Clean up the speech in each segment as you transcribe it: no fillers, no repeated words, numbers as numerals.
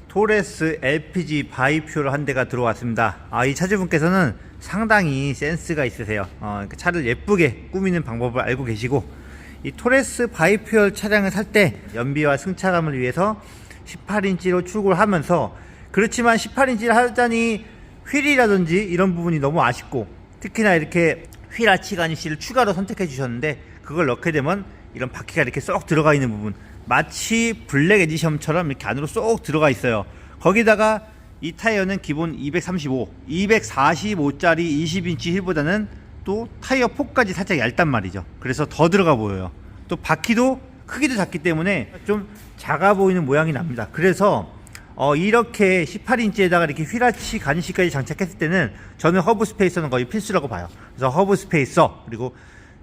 토레스 LPG 바이퓨얼 한 대가 들어왔습니다. 이 차주분께서는 상당히 센스가 있으세요. 차를 예쁘게 꾸미는 방법을 알고 계시고, 이 토레스 바이퓨얼 차량을 살 때 연비와 승차감을 위해서 18인치로 출고를 하면서, 그렇지만 18인치를 하자니 휠이라든지 이런 부분이 너무 아쉽고, 특히나 이렇게 휠 아치 가니쉬를 추가로 선택해 주셨는데, 그걸 넣게 되면 이런 바퀴가 이렇게 쏙 들어가 있는 부분, 마치 블랙 에디션처럼 이렇게 안으로 쏙 들어가 있어요. 거기다가 이 타이어는 기본 235, 245짜리 20인치 휠보다는 또 타이어 폭까지 살짝 얇단 말이죠. 그래서 더 들어가 보여요. 또 바퀴도 크기도 작기 때문에 좀 작아 보이는 모양이 납니다. 그래서 이렇게 18인치에다가 이렇게 휠아치 가니쉬까지 장착했을 때는 저는 허브 스페이서는 거의 필수라고 봐요. 그래서 허브 스페이서, 그리고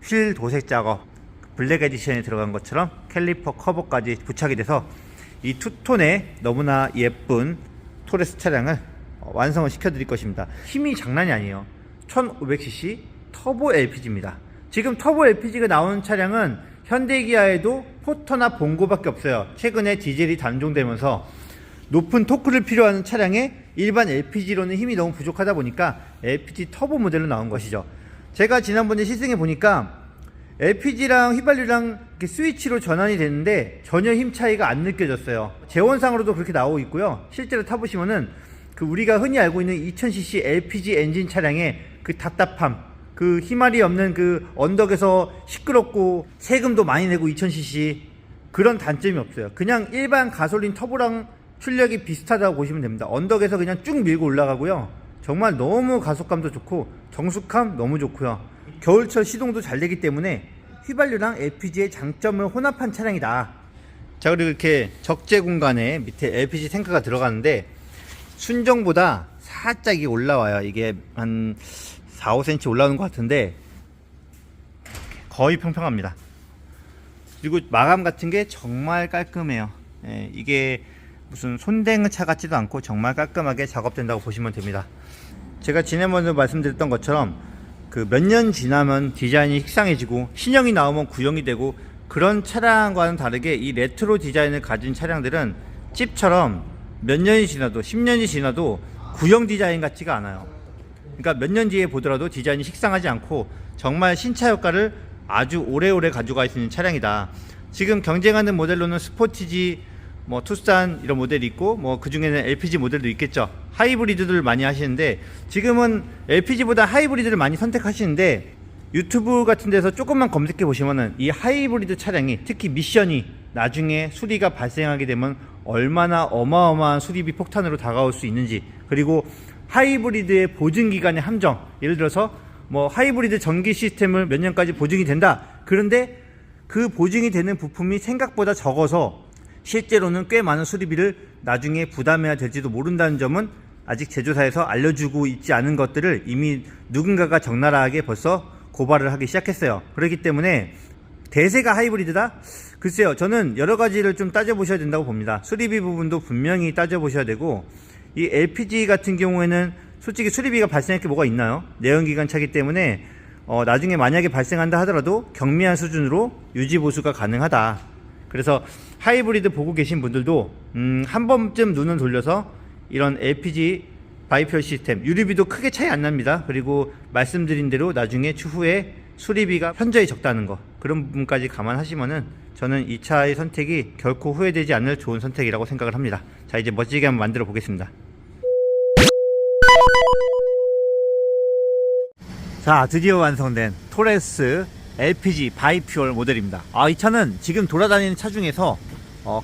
휠 도색 작업, 블랙 에디션에 들어간 것처럼 캘리퍼 커버까지 부착이 돼서 이 투톤의 너무나 예쁜 토레스 차량을 완성을 시켜드릴 것입니다. 힘이 장난이 아니에요. 1500cc 터보 LPG입니다. 지금 터보 LPG가 나오는 차량은 현대기아에도 포터나 봉고밖에 없어요. 최근에 디젤이 단종되면서 높은 토크를 필요하는 차량에 일반 LPG로는 힘이 너무 부족하다 보니까 LPG 터보 모델로 나온 것이죠. 제가 지난번에 시승해 보니까 LPG랑 휘발유랑 이렇게 스위치로 전환이 되는데 전혀 힘 차이가 안 느껴졌어요. 재원상으로도 그렇게 나오고 있고요. 실제로 타보시면은 그 우리가 흔히 알고 있는 2000cc LPG 엔진 차량의 그 답답함, 그 힘알이 없는 그 언덕에서 시끄럽고 세금도 많이 내고 2000cc, 그런 단점이 없어요. 그냥 일반 가솔린 터보랑 출력이 비슷하다고 보시면 됩니다. 언덕에서 그냥 쭉 밀고 올라가고요. 정말 너무 가속감도 좋고 정숙함 너무 좋고요. 겨울철 시동도 잘 되기 때문에 휘발유랑 LPG의 장점을 혼합한 차량이다. 자, 그리고 이렇게 적재 공간에 밑에 LPG 탱크가 들어가는데 순정보다 살짝 올라와요. 이게 한 4, 5cm 올라오는 것 같은데 거의 평평합니다. 그리고 마감 같은 게 정말 깔끔해요. 이게 무슨 손댄 차 같지도 않고 정말 깔끔하게 작업된다고 보시면 됩니다. 제가 지난번에 말씀드렸던 것처럼 그 몇 년 지나면 디자인이 식상해지고 신형이 나오면 구형이 되고, 그런 차량과는 다르게 이 레트로 디자인을 가진 차량들은 찝처럼 몇 년이 지나도 10년이 지나도 구형 디자인 같지가 않아요. 그러니까 몇 년 뒤에 보더라도 디자인이 식상하지 않고 정말 신차 효과를 아주 오래오래 가져갈 수 있는 차량이다. 지금 경쟁하는 모델로는 스포티지, 투싼 이런 모델이 있고, 그 중에는 LPG 모델도 있겠죠. 하이브리드들 많이 하시는데, 지금은 LPG보다 하이브리드를 많이 선택하시는데, 유튜브 같은 데서 조금만 검색해 보시면은 이 하이브리드 차량이, 특히 미션이 나중에 수리가 발생하게 되면 얼마나 어마어마한 수리비 폭탄으로 다가올 수 있는지, 그리고 하이브리드의 보증 기간의 함정, 예를 들어서 하이브리드 전기 시스템을 몇 년까지 보증이 된다. 그런데 그 보증이 되는 부품이 생각보다 적어서 실제로는 꽤 많은 수리비를 나중에 부담해야 될지도 모른다는 점은 아직 제조사에서 알려주고 있지 않은 것들을 이미 누군가가 적나라하게 벌써 고발을 하기 시작했어요. 그렇기 때문에 대세가 하이브리드다? 글쎄요, 저는 여러 가지를 좀 따져보셔야 된다고 봅니다. 수리비 부분도 분명히 따져보셔야 되고, 이 LPG 같은 경우에는 솔직히 수리비가 발생할 게 뭐가 있나요? 내연기관 차기 때문에 나중에 만약에 발생한다 하더라도 경미한 수준으로 유지보수가 가능하다. 그래서 하이브리드 보고 계신 분들도 한 번쯤 눈을 돌려서 이런 LPG 바이퓨얼 시스템, 유류비도 크게 차이 안 납니다. 그리고 말씀드린 대로 나중에 추후에 수리비가 현저히 적다는 거, 그런 부분까지 감안하시면은 저는 이 차의 선택이 결코 후회되지 않을 좋은 선택이라고 생각을 합니다. 자, 이제 멋지게 한번 만들어 보겠습니다. 자, 드디어 완성된 토레스 LPG 바이퓨얼 모델입니다. 이 차는 지금 돌아다니는 차 중에서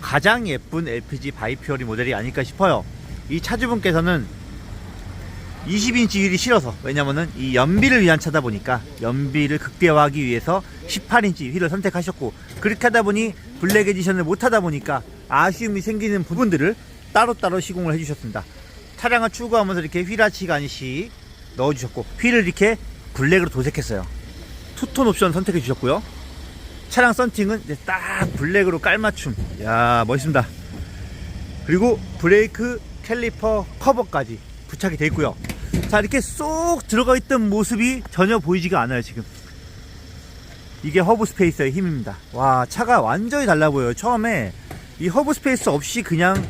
가장 예쁜 LPG 바이퓨얼 모델이 아닐까 싶어요. 이 차주분께서는 20인치 휠이 싫어서, 왜냐면은 이 연비를 위한 차다 보니까 연비를 극대화하기 위해서 18인치 휠을 선택하셨고, 그렇게 하다 보니 블랙 에디션을 못 하다 보니까 아쉬움이 생기는 부분들을 따로따로 시공을 해주셨습니다. 차량을 출고하면서 이렇게 휠아치 가니쉬 넣어주셨고, 휠을 이렇게 블랙으로 도색했어요. 투톤 옵션 선택해 주셨고요. 차량 썬팅은 이제 딱 블랙으로 깔맞춤. 야, 멋있습니다. 그리고 브레이크 캘리퍼 커버까지 부착이 되어 있고요. 자, 이렇게 쏙 들어가 있던 모습이 전혀 보이지가 않아요. 지금 이게 허브 스페이스의 힘입니다. 와, 차가 완전히 달라 보여요. 처음에 이 허브 스페이스 없이 그냥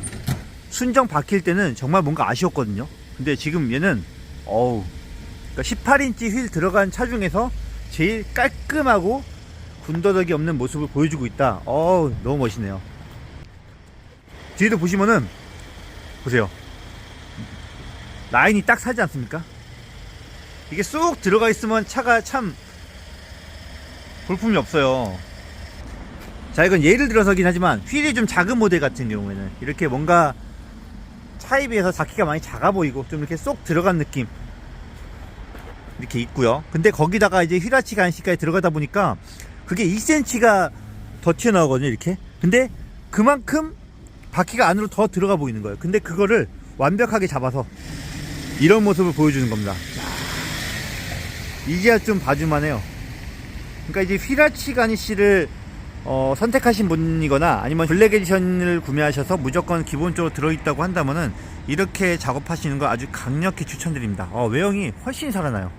순정 박힐 때는 정말 뭔가 아쉬웠거든요. 근데 지금 얘는 그러니까 18인치 휠 들어간 차 중에서 제일 깔끔하고 군더더기 없는 모습을 보여주고 있다. 너무 멋있네요. 뒤에도 보시면은 보세요. 라인이 딱 살지 않습니까? 이게 쑥 들어가 있으면 차가 참 볼품이 없어요. 자, 이건 예를 들어서긴 하지만 휠이 좀 작은 모델 같은 경우에는 이렇게 뭔가 차에 비해서 바퀴가 많이 작아 보이고 좀 이렇게 쏙 들어간 느낌 이렇게 있고요. 근데 거기다가 이제 휘라치 간식까지 들어가다 보니까 그게 2cm가 더 튀어나오거든요, 이렇게. 근데 그만큼 바퀴가 안으로 더 들어가 보이는 거예요. 근데 그거를 완벽하게 잡아서 이런 모습을 보여주는 겁니다. 이제야 좀 봐줄만해요. 그러니까 이제 휘라치 가니쉬를 선택하신 분이거나 아니면 블랙 에디션을 구매하셔서 무조건 기본적으로 들어있다고 한다면은 이렇게 작업하시는 거 아주 강력히 추천드립니다. 외형이 훨씬 살아나요.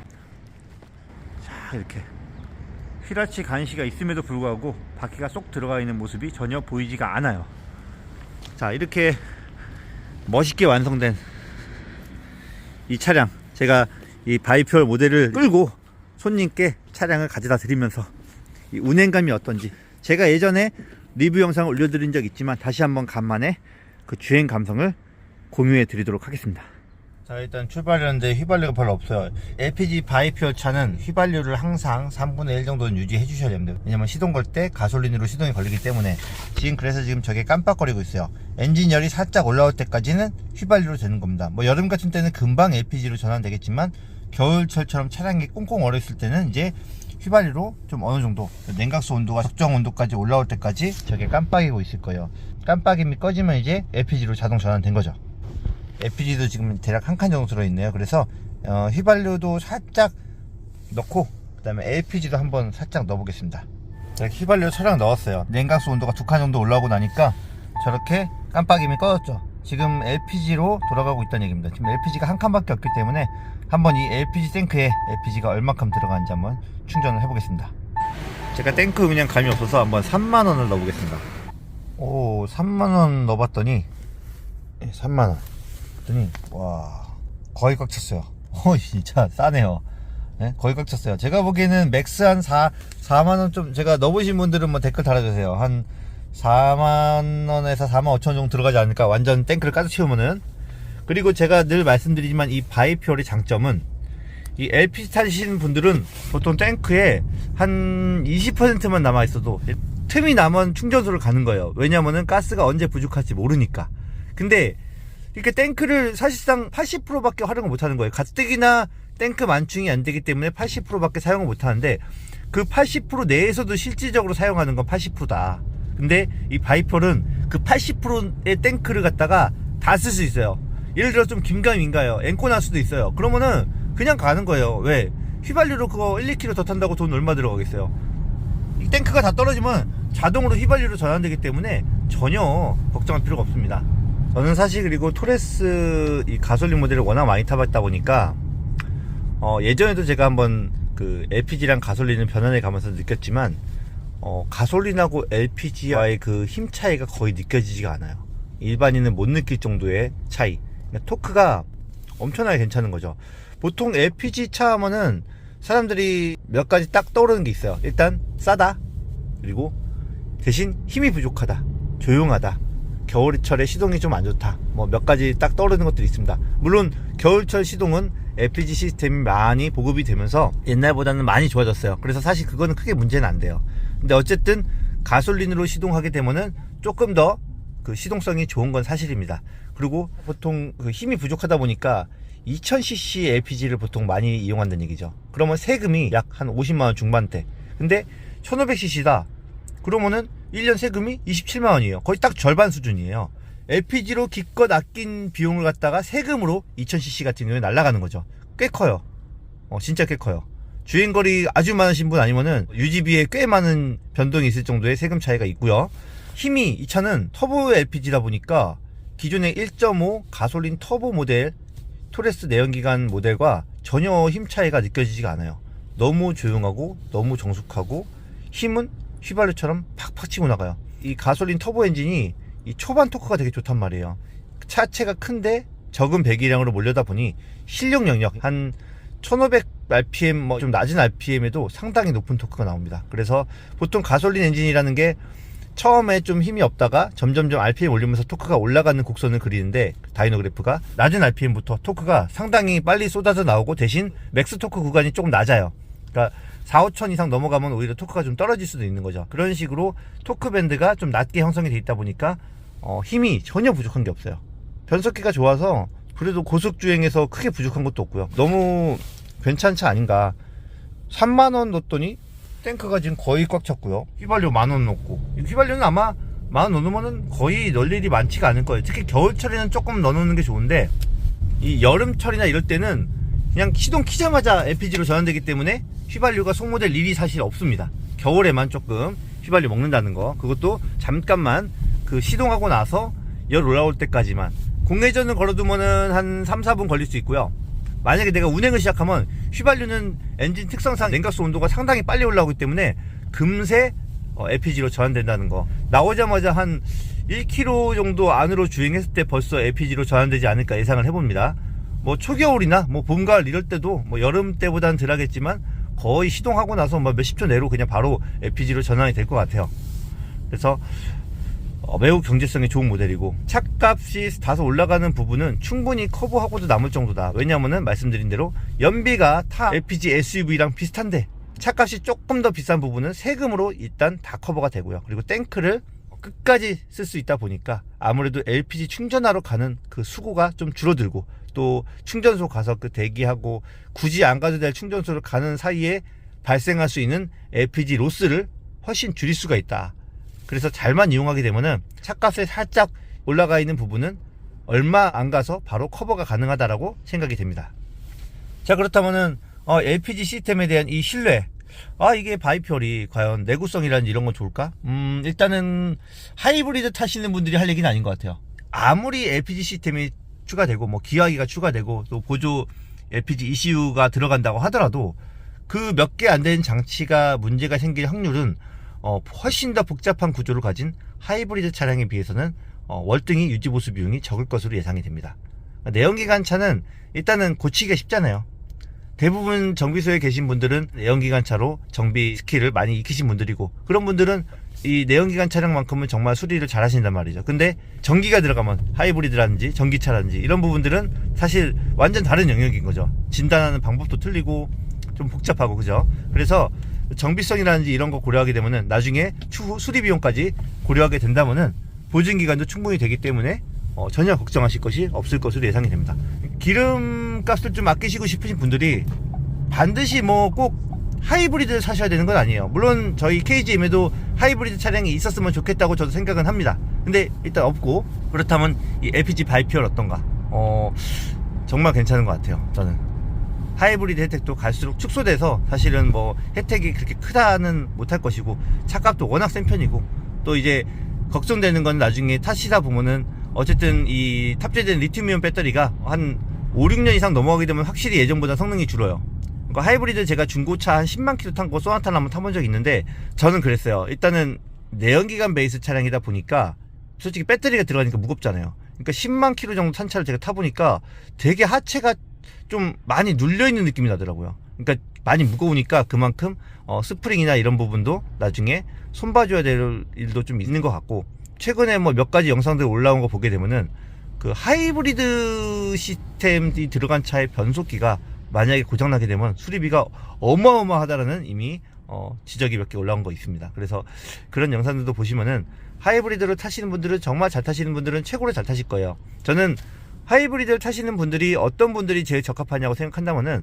자, 이렇게 휘라치 가니쉬가 있음에도 불구하고 바퀴가 쏙 들어가 있는 모습이 전혀 보이지가 않아요. 자, 이렇게 멋있게 완성된 이 차량, 제가 이 바이퓨얼 모델을 끌고 손님께 차량을 가져다 드리면서 이 운행감이 어떤지, 제가 예전에 리뷰 영상을 올려드린 적 있지만 다시 한번 간만에 그 주행 감성을 공유해 드리도록 하겠습니다. 자, 일단 출발했는데 휘발유가 별로 없어요. LPG 바이퓨얼 차는 휘발유를 항상 3분의 1 정도는 유지해 주셔야 됩니다. 왜냐면 시동 걸 때 가솔린으로 시동이 걸리기 때문에. 그래서 지금 저게 깜빡거리고 있어요. 엔진열이 살짝 올라올 때까지는 휘발유로 되는 겁니다. 뭐 여름 같은 때는 금방 LPG로 전환되겠지만 겨울철처럼 차량이 꽁꽁 얼어 있을 때는 이제 휘발유로 좀 어느 정도 냉각수 온도가 적정 온도까지 올라올 때까지 저게 깜빡이고 있을 거예요. 깜빡임이 꺼지면 이제 LPG로 자동 전환된 거죠. LPG도 지금 대략 한 칸 정도 들어있네요. 그래서 휘발유도 살짝 넣고 그 다음에 LPG도 한번 살짝 넣어보겠습니다. 휘발유 차량 넣었어요. 냉각수 온도가 2칸 정도 올라오고 나니까 저렇게 깜빡임이 꺼졌죠. 지금 LPG로 돌아가고 있다는 얘기입니다. 지금 LPG가 한 칸밖에 없기 때문에 한번 이 LPG 탱크에 LPG가 얼마큼 들어가는지 한번 충전을 해보겠습니다. 제가 탱크 그냥 감이 없어서 한번 3만원을 넣어보겠습니다. 3만원 넣어봤더니 3만원 그랬더니 와, 거의 꽉 찼어요. 진짜 싸네요. 네? 거의 꽉 찼어요. 제가 보기에는 맥스 한 4만원 좀, 제가 넣어보신 분들은 뭐 댓글 달아주세요. 한 4만원에서 4만 5천 정도 들어가지 않을까, 완전 탱크를 가득 채우면은. 그리고 제가 늘 말씀드리지만 이 바이퓨얼의 장점은, 이 LPG 타시는 분들은 보통 탱크에 한 20%만 남아있어도 틈이 남은 충전소를 가는 거예요. 왜냐면은 가스가 언제 부족할지 모르니까. 근데 이렇게 탱크를 사실상 80%밖에 활용을 못하는 거예요. 가뜩이나 탱크 만충이 안 되기 때문에 80%밖에 사용을 못하는데, 그 80% 내에서도 실질적으로 사용하는 건 80%다. 근데 이 바이펄은 그 80%의 탱크를 갖다가 다 쓸 수 있어요. 예를 들어 좀 긴가민가요. 앵꼬 날 수도 있어요. 그러면은 그냥 가는 거예요. 왜? 휘발유로 그거 1, 2km 더 탄다고 돈 얼마 들어가겠어요? 이 탱크가 다 떨어지면 자동으로 휘발유로 전환되기 때문에 전혀 걱정할 필요가 없습니다. 저는 사실 그리고 토레스 이 가솔린 모델을 워낙 많이 타봤다 보니까 예전에도 제가 한번 그 LPG랑 가솔린을 변환해 가면서 느꼈지만 가솔린하고 LPG와의 그 힘 차이가 거의 느껴지지가 않아요. 일반인은 못 느낄 정도의 차이. 그러니까 토크가 엄청나게 괜찮은 거죠. 보통 LPG 차 하면은 사람들이 몇 가지 딱 떠오르는 게 있어요. 일단 싸다, 그리고 대신 힘이 부족하다, 조용하다, 겨울철에 시동이 좀 안 좋다, 뭐 몇 가지 딱 떠오르는 것들이 있습니다. 물론 겨울철 시동은 LPG 시스템이 많이 보급이 되면서 옛날보다는 많이 좋아졌어요. 그래서 사실 그거는 크게 문제는 안 돼요. 근데 어쨌든 가솔린으로 시동하게 되면은 조금 더 그 시동성이 좋은 건 사실입니다. 그리고 보통 그 힘이 부족하다 보니까 2000cc LPG를 보통 많이 이용한다는 얘기죠. 그러면 세금이 약 한 50만원 중반대. 근데 1500cc다. 그러면은 1년 세금이 27만원이에요. 거의 딱 절반 수준이에요. LPG로 기껏 아낀 비용을 갖다가 세금으로 2000cc 같은 경우에 날아가는 거죠. 꽤 커요. 진짜 꽤 커요. 주행거리 아주 많으신 분 아니면은 유지비에 꽤 많은 변동이 있을 정도의 세금 차이가 있고요. 힘이, 이 차는 터보 LPG다 보니까 기존의 1.5 가솔린 터보 모델 토레스 내연기관 모델과 전혀 힘 차이가 느껴지지가 않아요. 너무 조용하고 너무 정숙하고 힘은 휘발유처럼 팍팍 치고 나가요. 이 가솔린 터보 엔진이 이 초반 토크가 되게 좋단 말이에요. 차체가 큰데 적은 배기량으로 몰려다 보니 실력 영역 한 1500rpm 뭐 좀 낮은 rpm에도 상당히 높은 토크가 나옵니다. 그래서 보통 가솔린 엔진이라는 게 처음에 좀 힘이 없다가 점점점 rpm 올리면서 토크가 올라가는 곡선을 그리는데, 다이노그래프가 낮은 rpm부터 토크가 상당히 빨리 쏟아져 나오고 대신 맥스 토크 구간이 조금 낮아요. 그러니까 4,5천 이상 넘어가면 오히려 토크가 좀 떨어질 수도 있는 거죠. 그런 식으로 토크 밴드가 좀 낮게 형성이 돼 있다 보니까 힘이 전혀 부족한 게 없어요. 변속기가 좋아서 그래도 고속주행에서 크게 부족한 것도 없고요. 너무 괜찮지 아닌가. 3만원 넣었더니 탱크가 지금 거의 꽉 찼고요. 휘발유 10,000원 넣고, 휘발유는 아마 10,000원 넣으면 거의 넣을 일이 많지가 않을 거예요. 특히 겨울철에는 조금 넣어놓는 게 좋은데, 이 여름철이나 이럴 때는 그냥 시동 키자마자 LPG로 전환되기 때문에 휘발유가 소모될 일이 사실 없습니다. 겨울에만 조금 휘발유 먹는다는 거, 그것도 잠깐만 그 시동하고 나서 열 올라올 때까지만. 공회전을 걸어두면은 한 3-4분 걸릴 수 있고요. 만약에 내가 운행을 시작하면 휘발유는 엔진 특성상 냉각수 온도가 상당히 빨리 올라오기 때문에 금세 LPG로 전환된다는 거. 나오자마자 한 1km 정도 안으로 주행했을 때 벌써 LPG로 전환되지 않을까 예상을 해봅니다. 뭐 초겨울이나 뭐 봄, 가을 이럴 때도 뭐 여름 때보다는 덜 하겠지만 거의 시동하고 나서 뭐 몇십 초 내로 그냥 바로 LPG로 전환이 될 것 같아요. 그래서 매우 경제성이 좋은 모델이고, 차값이 다소 올라가는 부분은 충분히 커버하고도 남을 정도다. 왜냐하면 말씀드린 대로 연비가 타 LPG SUV랑 비슷한데 차값이 조금 더 비싼 부분은 세금으로 일단 다 커버가 되고요. 그리고 탱크를 끝까지 쓸 수 있다 보니까 아무래도 LPG 충전하러 가는 그 수고가 좀 줄어들고, 또 충전소 가서 그 대기하고 굳이 안 가도 될 충전소를 가는 사이에 발생할 수 있는 LPG 로스를 훨씬 줄일 수가 있다. 그래서 잘만 이용하게 되면은 차값에 살짝 올라가 있는 부분은 얼마 안 가서 바로 커버가 가능하다라고 생각이 됩니다. 자, 그렇다면은 LPG 시스템에 대한 이 신뢰, 이게 바이퓨얼이 과연 내구성이라든지 이런 건 좋을까? 일단은 하이브리드 타시는 분들이 할 얘기는 아닌 것 같아요. 아무리 LPG 시스템이 추가되고 뭐 기화기가 추가되고 또 보조 LPG ECU가 들어간다고 하더라도 그 몇 개 안 되는 장치가 문제가 생길 확률은 훨씬 더 복잡한 구조를 가진 하이브리드 차량에 비해서는 월등히 유지보수 비용이 적을 것으로 예상이 됩니다. 내연기관 차는 일단은 고치기가 쉽잖아요. 대부분 정비소에 계신 분들은 내연기관 차로 정비 스킬을 많이 익히신 분들이고, 그런 분들은 이 내연기관 차량만큼은 정말 수리를 잘 하신단 말이죠. 근데 전기가 들어가면 하이브리드라든지 전기차라든지 이런 부분들은 사실 완전 다른 영역인 거죠. 진단하는 방법도 틀리고 좀 복잡하고, 그죠? 그래서 정비성이라든지 이런 거 고려하게 되면은 나중에 추후 수리 비용까지 고려하게 된다면은 보증 기간도 충분히 되기 때문에 전혀 걱정하실 것이 없을 것으로 예상이 됩니다. 기름값을 좀 아끼시고 싶으신 분들이 반드시 뭐 꼭 하이브리드를 사셔야 되는 건 아니에요. 물론 저희 KGM에도 하이브리드 차량이 있었으면 좋겠다고 저도 생각은 합니다. 근데 일단 없고, 그렇다면 이 LPG 바이퓨얼 어떤가? 정말 괜찮은 것 같아요. 저는 하이브리드 혜택도 갈수록 축소돼서 사실은 뭐 혜택이 그렇게 크다는 못할 것이고, 차값도 워낙 센 편이고, 또 이제 걱정되는 건 나중에 타시다 보면은 어쨌든 이 탑재된 리튬이온 배터리가 한 5-6년 이상 넘어가게 되면 확실히 예전보다 성능이 줄어요. 그러니까 하이브리드 제가 중고차 한 10만 킬로 탄 거 소나타를 한번 타본 적이 있는데, 저는 그랬어요. 일단은 내연기관 베이스 차량이다 보니까 솔직히 배터리가 들어가니까 무겁잖아요. 그러니까 10만 킬로 정도 탄 차를 제가 타보니까 되게 하체가 좀 많이 눌려있는 느낌이 나더라고요. 그러니까 많이 무거우니까 그만큼 스프링이나 이런 부분도 나중에 손봐줘야 될 일도 좀 있는 것 같고, 최근에 뭐 몇 가지 영상들 올라온 거 보게 되면은 그 하이브리드 시스템이 들어간 차의 변속기가 만약에 고장나게 되면 수리비가 어마어마하다라는 이미 지적이 몇 개 올라온 거 있습니다. 그래서 그런 영상들도 보시면은 하이브리드를 타시는 분들은, 정말 잘 타시는 분들은 최고로 잘 타실 거예요. 저는 하이브리드를 타시는 분들이 어떤 분들이 제일 적합하냐고 생각한다면은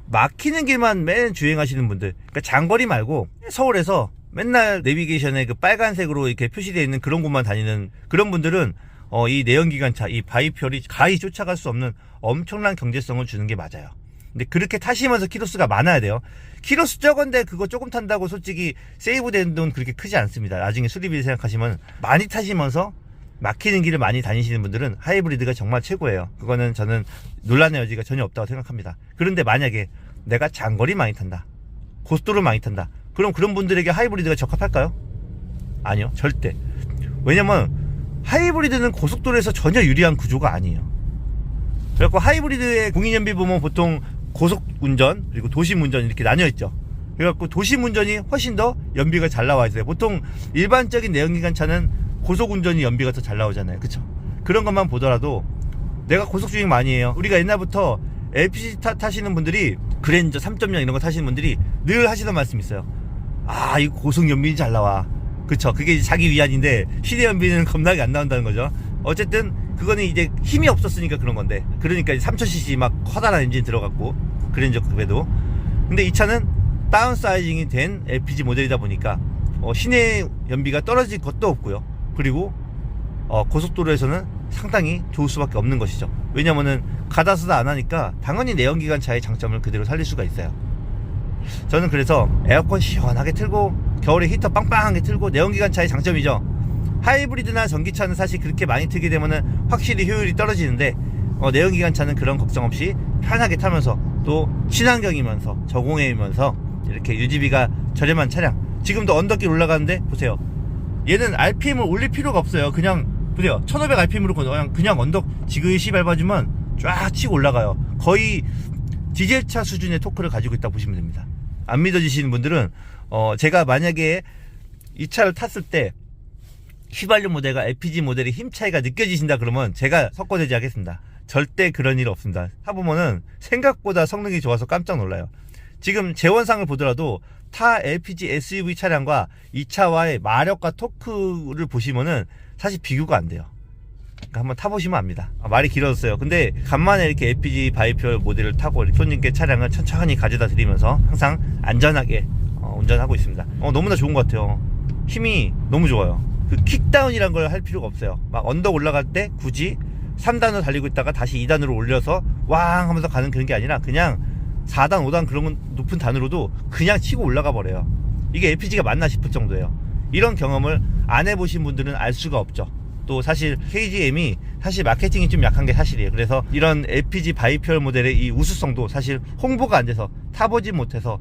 막히는 길만 맨 주행하시는 분들, 그러니까 장거리 말고 서울에서 맨날 내비게이션에 그 빨간색으로 이렇게 표시되어 있는 그런 곳만 다니는 그런 분들은 이 내연기관차, 이 바이퓨얼이 가히 쫓아갈 수 없는 엄청난 경제성을 주는 게 맞아요. 근데 그렇게 타시면서 키로수가 많아야 돼요. 키로수 적은데 그거 조금 탄다고 솔직히 세이브 되는 돈 그렇게 크지 않습니다. 나중에 수리비 생각하시면 많이 타시면서 막히는 길을 많이 다니시는 분들은 하이브리드가 정말 최고예요. 그거는 저는 논란의 여지가 전혀 없다고 생각합니다. 그런데 만약에 내가 장거리 많이 탄다, 고속도로 많이 탄다, 그럼 그런 분들에게 하이브리드가 적합할까요? 아니요, 절대. 왜냐면 하이브리드는 고속도로에서 전혀 유리한 구조가 아니에요. 그래갖고 하이브리드의 공인연비 보면 보통 고속운전 그리고 도심운전 이렇게 나뉘어 있죠. 그래갖고 도심운전이 훨씬 더 연비가 잘 나와 있어요. 보통 일반적인 내연기관차는 고속운전이 연비가 더 잘 나오잖아요. 그쵸? 그런 것만 보더라도 내가 고속주행 많이 해요. 우리가 옛날부터 LPG 타시는 분들이 그랜저 3.0 이런 거 타시는 분들이 늘 하시던 말씀이 있어요. 아, 이거 고속 연비는 잘 나와. 그쵸? 그게 자기 위안인데 시내 연비는 겁나게 안 나온다는 거죠. 어쨌든 그거는 이제 힘이 없었으니까 그런 건데, 그러니까 3000cc 막 커다란 엔진 들어갔고 그랜저 급에도. 근데 이 차는 다운사이징이 된 LPG 모델이다 보니까 시내 연비가 떨어질 것도 없고요. 그리고 고속도로에서는 상당히 좋을 수밖에 없는 것이죠. 왜냐면은 가다쓰다 안 하니까 당연히 내연기관차의 장점을 그대로 살릴 수가 있어요. 저는 그래서 에어컨 시원하게 틀고 겨울에 히터 빵빵하게 틀고, 내연기관차의 장점이죠. 하이브리드나 전기차는 사실 그렇게 많이 틀게 되면은 확실히 효율이 떨어지는데, 내연기관차는 그런 걱정 없이 편하게 타면서 또 친환경이면서 저공해이면서 이렇게 유지비가 저렴한 차량. 지금도 언덕길 올라가는데 보세요. 얘는 RPM을 올릴 필요가 없어요. 그냥 보세요. 1500 RPM으로 그냥 언덕 지그시 밟아주면 쫙 치고 올라가요. 거의 디젤차 수준의 토크를 가지고 있다고 보시면 됩니다. 안 믿어지시는 분들은 제가 만약에 이 차를 탔을 때 휘발유 모델과 LPG 모델의 힘 차이가 느껴지신다 그러면 제가 석고대지 하겠습니다. 절대 그런 일 없습니다. 타보면은 생각보다 성능이 좋아서 깜짝 놀라요. 지금 재원상을 보더라도 타 LPG SUV 차량과 이 차와의 마력과 토크를 보시면은 사실 비교가 안 돼요. 그러니까 한번 타보시면 압니다. 말이 길어졌어요. 근데 간만에 이렇게 LPG 바이퓨얼 모델을 타고 이렇게 손님께 차량을 천천히 가져다 드리면서 항상 안전하게 운전하고 있습니다. 너무나 좋은 것 같아요. 힘이 너무 좋아요. 그 킥다운이란 걸 할 필요가 없어요. 막 언덕 올라갈 때 굳이 3단으로 달리고 있다가 다시 2단으로 올려서 왕 하면서 가는 그런 게 아니라 그냥 4단 5단 그런 높은 단으로도 그냥 치고 올라가 버려요. 이게 LPG가 맞나 싶을 정도예요. 이런 경험을 안 해보신 분들은 알 수가 없죠. 또 사실 KGM이 사실 마케팅이 좀 약한 게 사실이에요. 그래서 이런 LPG 바이퓨얼 모델의 이 우수성도 사실 홍보가 안 돼서 타보지 못해서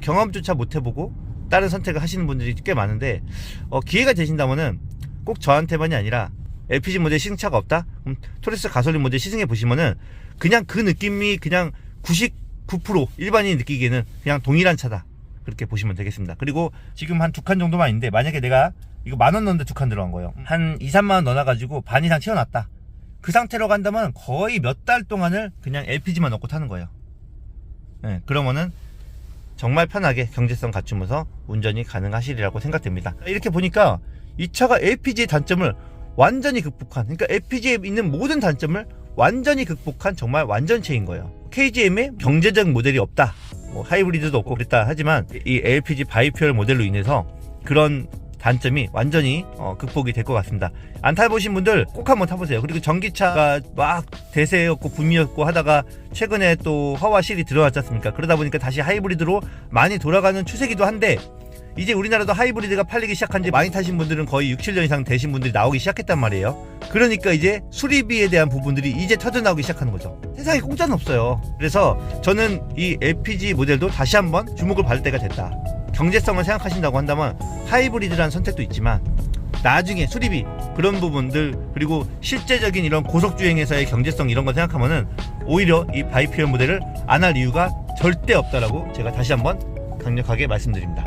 경험조차 못 해보고 다른 선택을 하시는 분들이 꽤 많은데, 기회가 되신다면은 꼭 저한테만이 아니라 LPG 모델 시승차가 없다? 그럼 토레스 가솔린 모델 시승해 보시면은 그냥 그 느낌이 그냥 99% 일반인이 느끼기에는 그냥 동일한 차다, 그렇게 보시면 되겠습니다. 그리고 지금 한 2칸 정도만 있는데, 만약에 내가 이거 10,000원 넣는데 2칸 들어간 거예요. 한 2, 3만원 넣어놔가지고 반 이상 채워놨다. 그 상태로 간다면 거의 몇 달 동안을 그냥 LPG만 넣고 타는 거예요. 네, 그러면은 정말 편하게 경제성 갖추면서 운전이 가능하시리라고 생각됩니다. 이렇게 보니까 이 차가 LPG의 단점을 완전히 극복한, 그러니까 LPG에 있는 모든 단점을 완전히 극복한 정말 완전체인 거예요. KGM에 경제적 모델이 없다, 하이브리드도 없고 그랬다 하지만 이 LPG 바이퓨얼 모델로 인해서 그런 단점이 완전히 극복이 될 것 같습니다. 안 타보신 분들 꼭 한번 타보세요. 그리고 전기차가 막 대세였고 붐이었고 하다가 최근에 또 허와 실이 들어왔지 않습니까? 그러다 보니까 다시 하이브리드로 많이 돌아가는 추세기도 한데, 이제 우리나라도 하이브리드가 팔리기 시작한 지 많이 타신 분들은 거의 6, 7년 이상 되신 분들이 나오기 시작했단 말이에요. 그러니까 이제 수리비에 대한 부분들이 이제 터져나오기 시작하는 거죠. 세상에 공짜는 없어요. 그래서 저는 이 LPG 모델도 다시 한번 주목을 받을 때가 됐다. 경제성을 생각하신다고 한다면 하이브리드라는 선택도 있지만 나중에 수리비 그런 부분들, 그리고 실제적인 이런 고속주행에서의 경제성 이런 거 생각하면은 오히려 이 바이퓨얼 모델을 안 할 이유가 절대 없다라고 제가 다시 한번 강력하게 말씀드립니다.